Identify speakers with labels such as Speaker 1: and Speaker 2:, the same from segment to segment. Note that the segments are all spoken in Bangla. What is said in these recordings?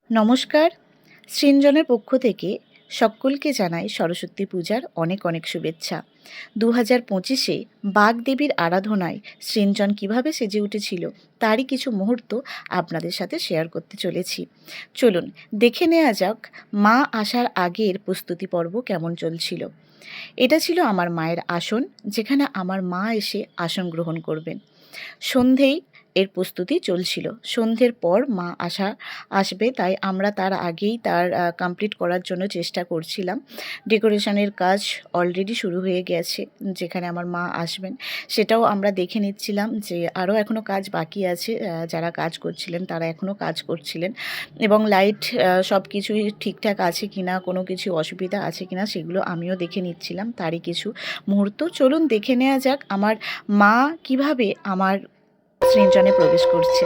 Speaker 1: নমস্কার। সৃঞ্জনের পক্ষ থেকে সকলকে জানাই সরস্বতী পূজার অনেক অনেক শুভেচ্ছা। 2025-এ বাগদেবীর আরাধনায় সৃঞ্জন কীভাবে সেজে উঠেছিল তারই কিছু মুহূর্ত আপনাদের সাথে শেয়ার করতে চলেছি। চলুন দেখে নেওয়া যাক মা আসার আগের প্রস্তুতি পর্ব কেমন চলছিল। এটা ছিল আমার মায়ের আসন, যেখানে আমার মা এসে আসন গ্রহণ করবেন। সন্ধেই এর প্রস্তুতি চলছিল। সন্ধ্যের পর মা আসবে, তাই আমরা তার আগেই তার কমপ্লিট করার জন্য চেষ্টা করছিলাম। ডেকোরেশনের কাজ অলরেডি শুরু হয়ে গেছে, যেখানে আমার মা আসবেন সেটাও আমরা দেখে নিচ্ছিলাম যে আরও এখনও কাজ বাকি আছে। যারা কাজ করছিলেন তারা এখনও কাজ করছিলেন, এবং লাইট সব কিছুই ঠিকঠাক আছে কিনা, কোনো কিছু অসুবিধা আছে কিনা সেগুলো আমিও দেখে নিচ্ছিলাম। তারই কিছু মুহূর্ত চলুন দেখে নেওয়া যাক আমার মা কিভাবে আমার সৃঞ্জনে প্রবেশ করছে।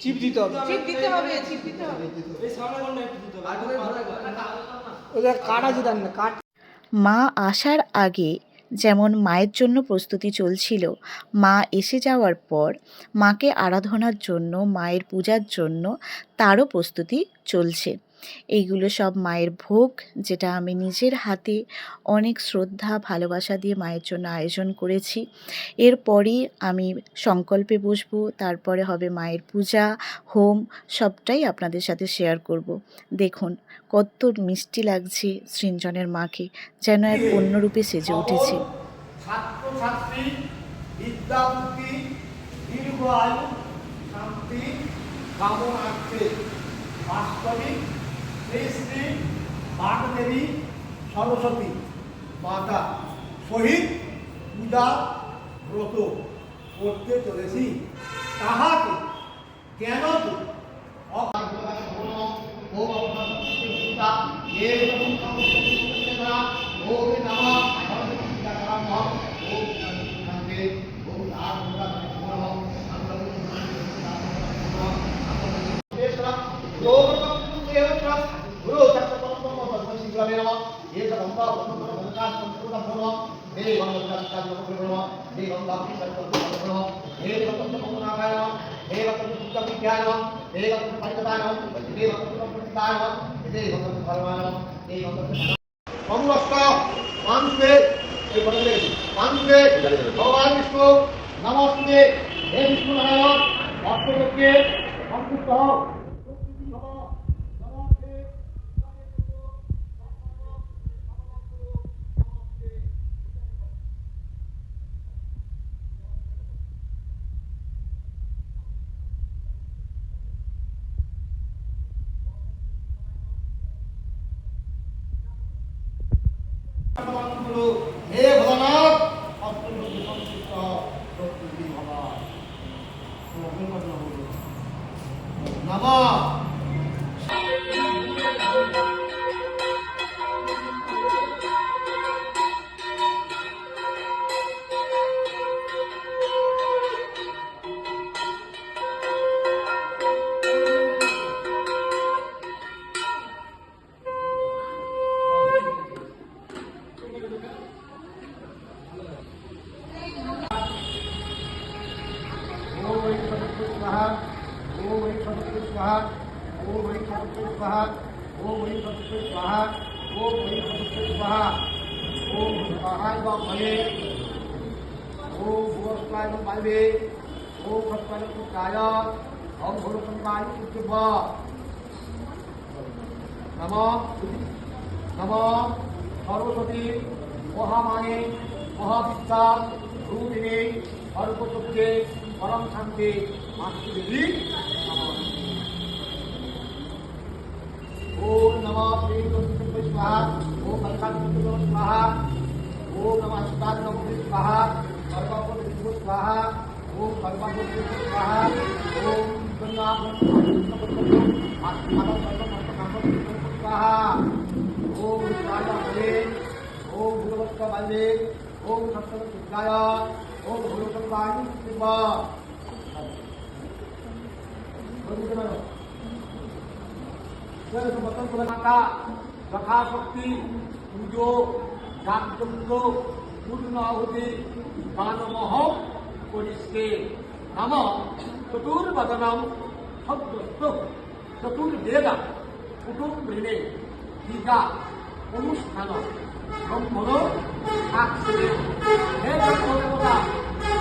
Speaker 2: চিপ দিতে হবে, কাট আছে তার না কাট।
Speaker 1: মা আসার আগে যেমন মায়ের জন্য প্রস্তুতি চলছিল, মা এসে যাওয়ার পর মাকে আরাধনার জন্য, মায়ের পূজার জন্য তারও প্রস্তুতি চলছে। এইগুলো সব মায়ের ভোগ, যেটা আমি নিজের হাতে অনেক শ্রদ্ধা ভালোবাসা দিয়ে মায়ের জন্য আয়োজন করেছি। এরপরই আমি সংকল্পে বসবো, তারপরে হবে মায়ের পূজা, হোম, সবটাই আপনাদের সাথে শেয়ার করব। দেখুন কত মিষ্টি লাগছে সৃঞ্জনের মাকে, যেন এক অন্যরূপে সেজে উঠেছে।
Speaker 2: ছাত্রছাত্রী বিদ্যা বুদ্ধি দীর্ঘ আয়ু শান্তি কামনার্থে বাস্তবিক শ্রী শ্রী বাগদেবী সরস্বতী মাতা সহিত পূজা ব্রত করতে চলেছি। তাহাকে কেন ভগবান বিষ্ণু নমস্তে। হে বিষ্ণু নারায়ণ ভক্তকে সন্তুষ্ট হও। হে ভোলানাথ নমঃ। ओम ऐं सदस्य स्वाहा, ओम ऐं सदस्य स्वाहा, ओम ऐं सदस्य स्वाहा, ओम स्वाहाय वामहे ভূতস্বায় বালবে ওম ভক্তায় পুত্রায় ওম ভূতস্বায় পুত্রব নমঃ নমঃ সরস্বতী মহামায়ে মহাবিদ্যা রূপিণী সর্বশক্তি পরম শান্তি মাতৃদেবী নমঃ। ओम नमः श्री स्वाहा ओम मल्लिकार्जुन स्वाहा ओम नमः शिवाय स्वाहा सर्वपद स्वाहा ओम सर्वपद स्वाहा ओम स्वाहा ओम स्वाहा ओम भगवत बलदे ओम सप्तमय ओम भगवत वायु शिव माता यथाशक्ति पूजो जागृत पूर्ण आहुति दानमह करिष्ये नम चतुर्वदनम शब्दस्तु चतुर्वेद कुटुम्बिने टीका অনুষ্ঠান ব্রহ্মণ সাক্ষী হে ব্রহ্মদেবতা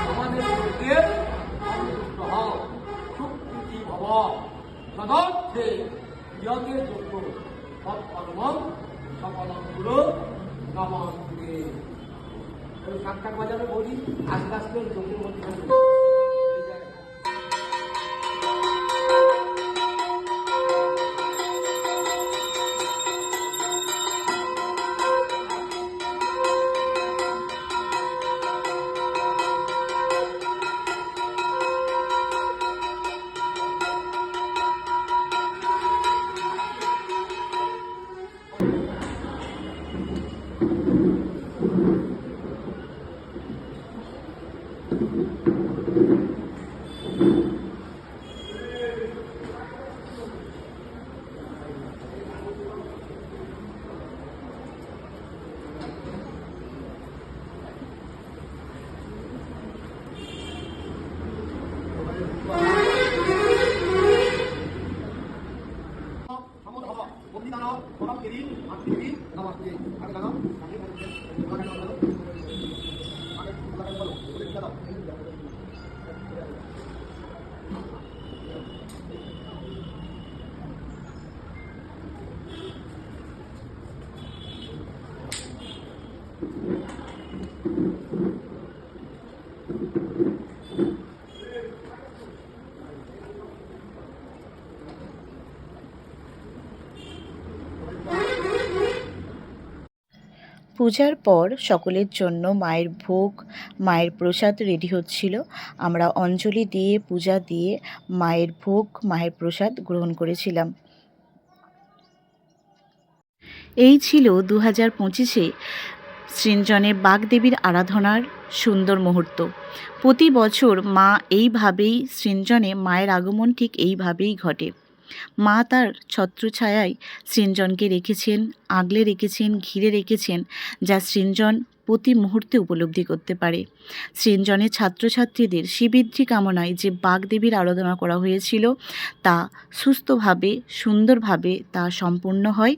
Speaker 2: আমাদের প্রত্যেকে সন্তুষ্ট হও সুখী ভব সদর্থে यज्ञ যোগ্য সৎকর্মম সফলম গুরু নমস্তে। কাকটাক বাজারে বলি আস্তে আস্তে যোগ্য মধ্যে
Speaker 1: পূজার পর সকলের জন্য মায়ের ভোগ মায়ের প্রসাদ রেডি হচ্ছিল। আমরা অঞ্জলি দিয়ে পূজা দিয়ে মায়ের ভোগ মায়ের প্রসাদ গ্রহণ করেছিলাম। এই ছিল 2025-এ সৃঞ্জনে বাগদেবীর আরাধনার সুন্দর মুহূর্ত। প্রতি বছর মা এইভাবেই সৃঞ্জনে মায়ের আগমন ঠিক এইভাবেই ঘটে। মা তার ছত্রছায়ায় সৃঞ্জনকে রেখেছেন, আগলে রেখেছেন, ঘিরে রেখেছেন, যা সৃঞ্জন প্রতি মুহূর্তে উপলব্ধি করতে পারে। সৃঞ্জনের ছাত্রছাত্রীদের শ্রীবৃদ্ধি কামনায় যে বাগদেবীর আরাধনা করা হয়েছিল তা সুস্থভাবে সুন্দরভাবে তা সম্পূর্ণ হয়।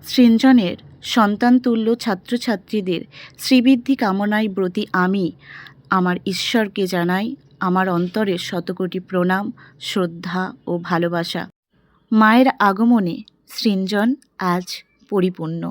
Speaker 1: সৃঞ্জনের সন্তানতুল্য ছাত্রছাত্রীদের শ্রীবৃদ্ধি কামনায় ব্রতী আমি আমার ঈশ্বরকে জানাই আমার অন্তরের শতকোটি প্রণাম, শ্রদ্ধা ও ভালোবাসা। মায়ের আগমনে সৃঞ্জন আজ পরিপূর্ণ।